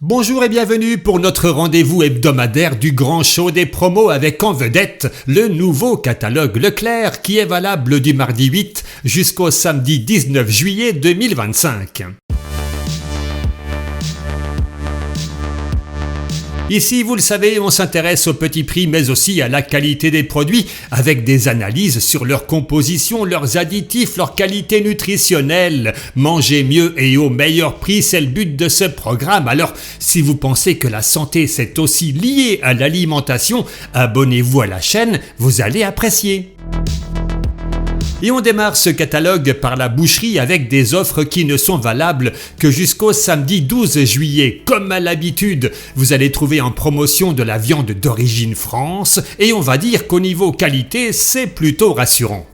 Bonjour et bienvenue pour notre rendez-vous hebdomadaire du grand show des promos avec en vedette le nouveau catalogue Leclerc qui est valable du mardi 8 jusqu'au samedi 19 juillet 2025. Ici, vous le savez, on s'intéresse au petit prix mais aussi à la qualité des produits avec des analyses sur leur composition, leurs additifs, leur qualité nutritionnelle. Manger mieux et au meilleur prix, c'est le but de ce programme. Alors, si vous pensez que la santé c'est aussi lié à l'alimentation, abonnez-vous à la chaîne, vous allez apprécier. Et on démarre ce catalogue par la boucherie avec des offres qui ne sont valables que jusqu'au samedi 12 juillet. Comme à l'habitude, vous allez trouver en promotion de la viande d'origine France et on va dire qu'au niveau qualité, c'est plutôt rassurant.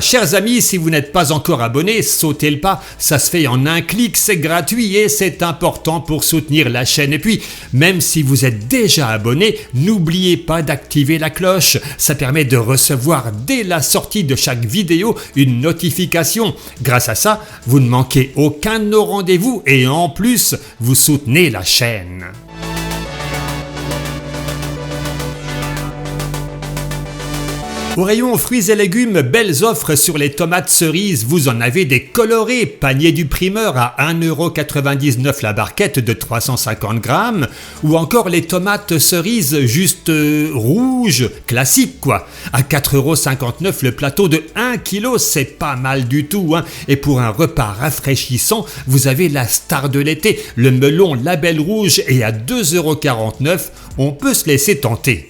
Chers amis, si vous n'êtes pas encore abonné, sautez le pas, ça se fait en un clic, c'est gratuit et c'est important pour soutenir la chaîne. Et puis, même si vous êtes déjà abonné, n'oubliez pas d'activer la cloche, ça permet de recevoir dès la sortie de chaque vidéo une notification. Grâce à ça, vous ne manquez aucun de nos rendez-vous et en plus, vous soutenez la chaîne. Au rayon fruits et légumes, belles offres sur les tomates cerises, vous en avez des colorées, panier du primeur à 1,99€ la barquette de 350 grammes, ou encore les tomates cerises juste rouges, classiques quoi, à 4,59€ le plateau de 1 kg, c'est pas mal du tout, hein. Et pour un repas rafraîchissant, vous avez la star de l'été, le melon label rouge et à 2,49€, on peut se laisser tenter.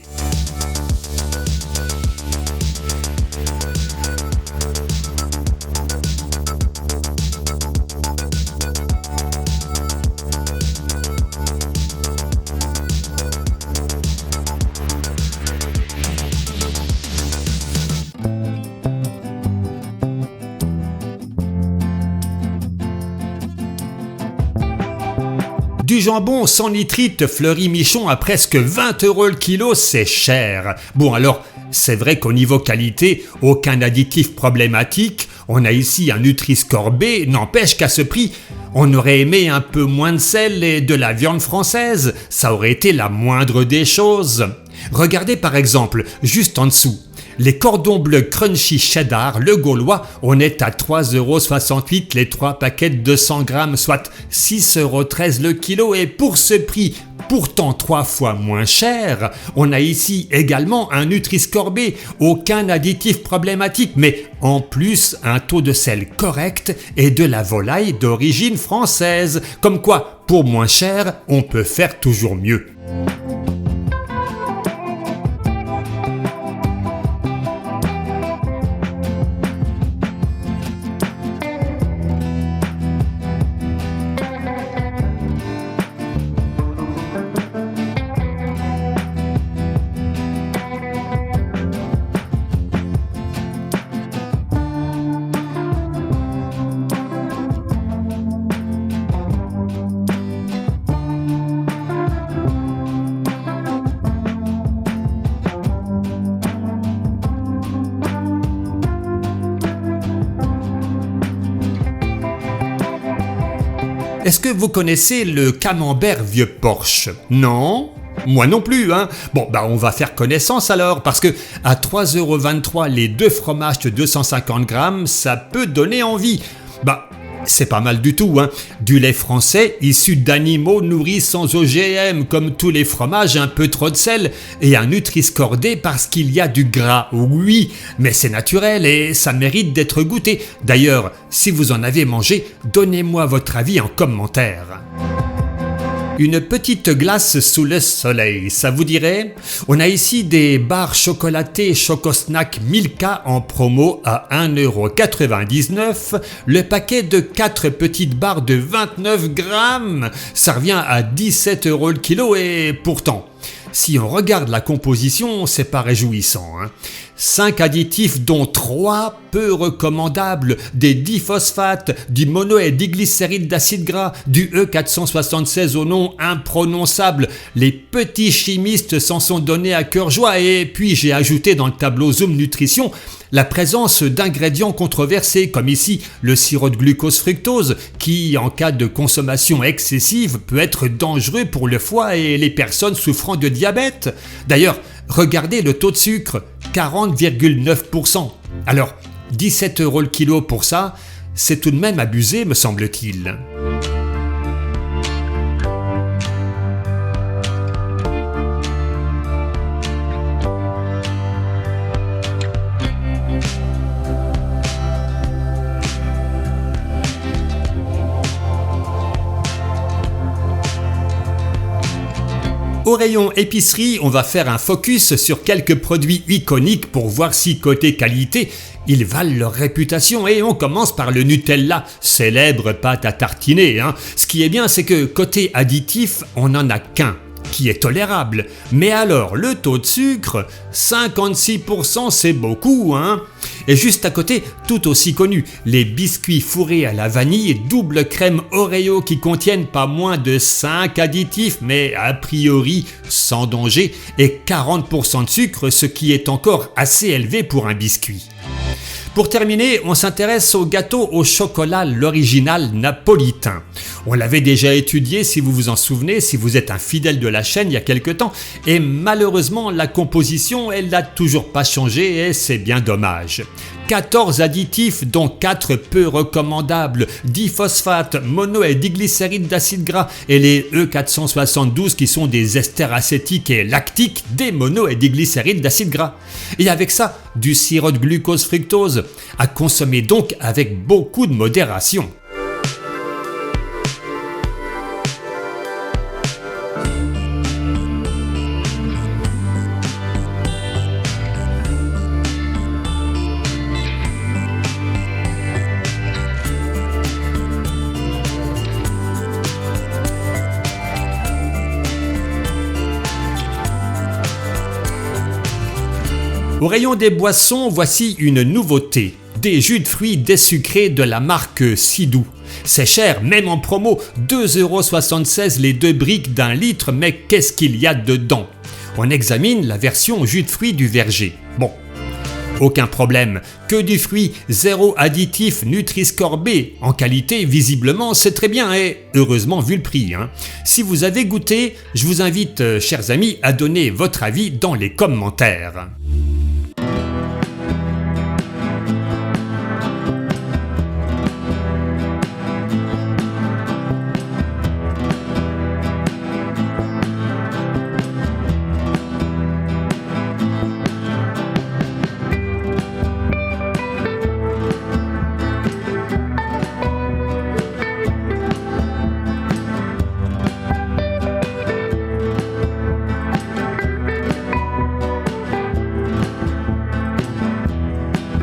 Du jambon sans nitrite Fleury-Michon à presque 20€ le kilo, c'est cher. Bon alors, c'est vrai qu'au niveau qualité, aucun additif problématique. On a ici un Nutri-Score B, n'empêche qu'à ce prix, on aurait aimé un peu moins de sel et de la viande française. Ça aurait été la moindre des choses. Regardez par exemple, juste en dessous. Les cordons bleus crunchy cheddar, le gaulois, on est à 3,68€ les 3 paquets de 200 grammes, soit 6,13€ le kilo. Et pour ce prix, pourtant 3 fois moins cher, on a ici également un Nutri-Score B, aucun additif problématique, mais en plus un taux de sel correct et de la volaille d'origine française. Comme quoi, pour moins cher, on peut faire toujours mieux. Est-ce que vous connaissez le camembert vieux Porche? Non? Moi non plus, hein. Bon, on va faire connaissance alors, parce que à 3,23 € les deux fromages de 250 grammes, ça peut donner envie. C'est pas mal du tout, hein. Du lait français issu d'animaux nourris sans OGM, comme tous les fromages, un peu trop de sel et un Nutri-Score D parce qu'il y a du gras. Oui, mais c'est naturel et ça mérite d'être goûté. D'ailleurs, si vous en avez mangé, donnez-moi votre avis en commentaire. Une petite glace sous le soleil, ça vous dirait? On a ici des barres chocolatées Chocosnack Milka en promo à 1,99 €, le paquet de 4 petites barres de 29 grammes, ça revient à 17 € le kilo et pourtant, si on regarde la composition, c'est pas réjouissant, hein. 5 additifs dont 3 peu recommandables, des diphosphates, du mono et diglycéride d'acide gras, du E476 au nom imprononçable. Les petits chimistes s'en sont donnés à cœur joie et puis j'ai ajouté dans le tableau Zoom Nutrition la présence d'ingrédients controversés comme ici le sirop de glucose fructose qui en cas de consommation excessive peut être dangereux pour le foie et les personnes souffrant de diabète. D'ailleurs, regardez le taux de sucre, 40,9%. Alors, 17 € le kilo pour ça, c'est tout de même abusé me semble-t-il. Au rayon épicerie, on va faire un focus sur quelques produits iconiques pour voir si côté qualité, ils valent leur réputation et on commence par le Nutella, célèbre pâte à tartiner, hein. Ce qui est bien, c'est que côté additif, on n'en a qu'un qui est tolérable. Mais alors, le taux de sucre, 56%, c'est beaucoup, hein. Et juste à côté, tout aussi connu, les biscuits fourrés à la vanille double crème Oreo qui contiennent pas moins de 5 additifs, mais a priori sans danger, et 40% de sucre, ce qui est encore assez élevé pour un biscuit. Pour terminer, on s'intéresse au gâteau au chocolat, l'original napolitain. On l'avait déjà étudié si vous vous en souvenez, si vous êtes un fidèle de la chaîne il y a quelque temps, et malheureusement la composition elle n'a toujours pas changé et c'est bien dommage. 14 additifs dont 4 peu recommandables, diphosphates, mono et diglycéride d'acide gras et les E472 qui sont des esters acétiques et lactiques des mono et diglycérides d'acide gras. Et avec ça, du sirop de glucose fructose, à consommer donc avec beaucoup de modération. Au rayon des boissons, voici une nouveauté. Des jus de fruits désucrés de la marque Sidou. C'est cher, même en promo, 2,76 € les 2 briques d'1 litre, mais qu'est-ce qu'il y a dedans? On examine la version jus de fruits du verger. Bon, aucun problème, que du fruit, 0 additif Nutri-Score B. En qualité, visiblement, c'est très bien et heureusement vu le prix, hein. Si vous avez goûté, je vous invite, chers amis, à donner votre avis dans les commentaires.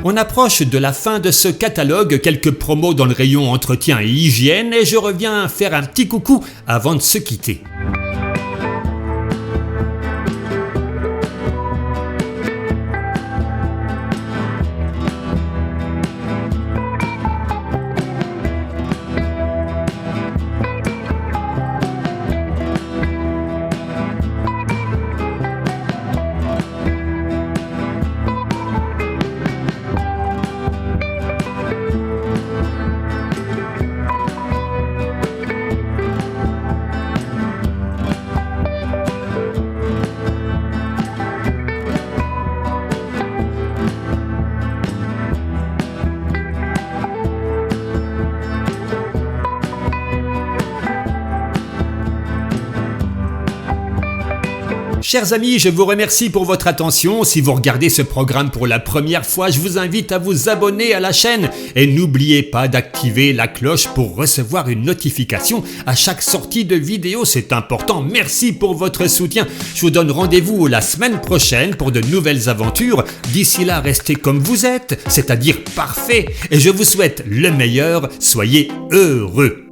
On approche de la fin de ce catalogue, quelques promos dans le rayon entretien et hygiène et je reviens faire un petit coucou avant de se quitter. Chers amis, je vous remercie pour votre attention. Si vous regardez ce programme pour la première fois, je vous invite à vous abonner à la chaîne et n'oubliez pas d'activer la cloche pour recevoir une notification à chaque sortie de vidéo. C'est important. Merci pour votre soutien. Je vous donne rendez-vous la semaine prochaine pour de nouvelles aventures. D'ici là, restez comme vous êtes, c'est-à-dire parfait. Et je vous souhaite le meilleur. Soyez heureux.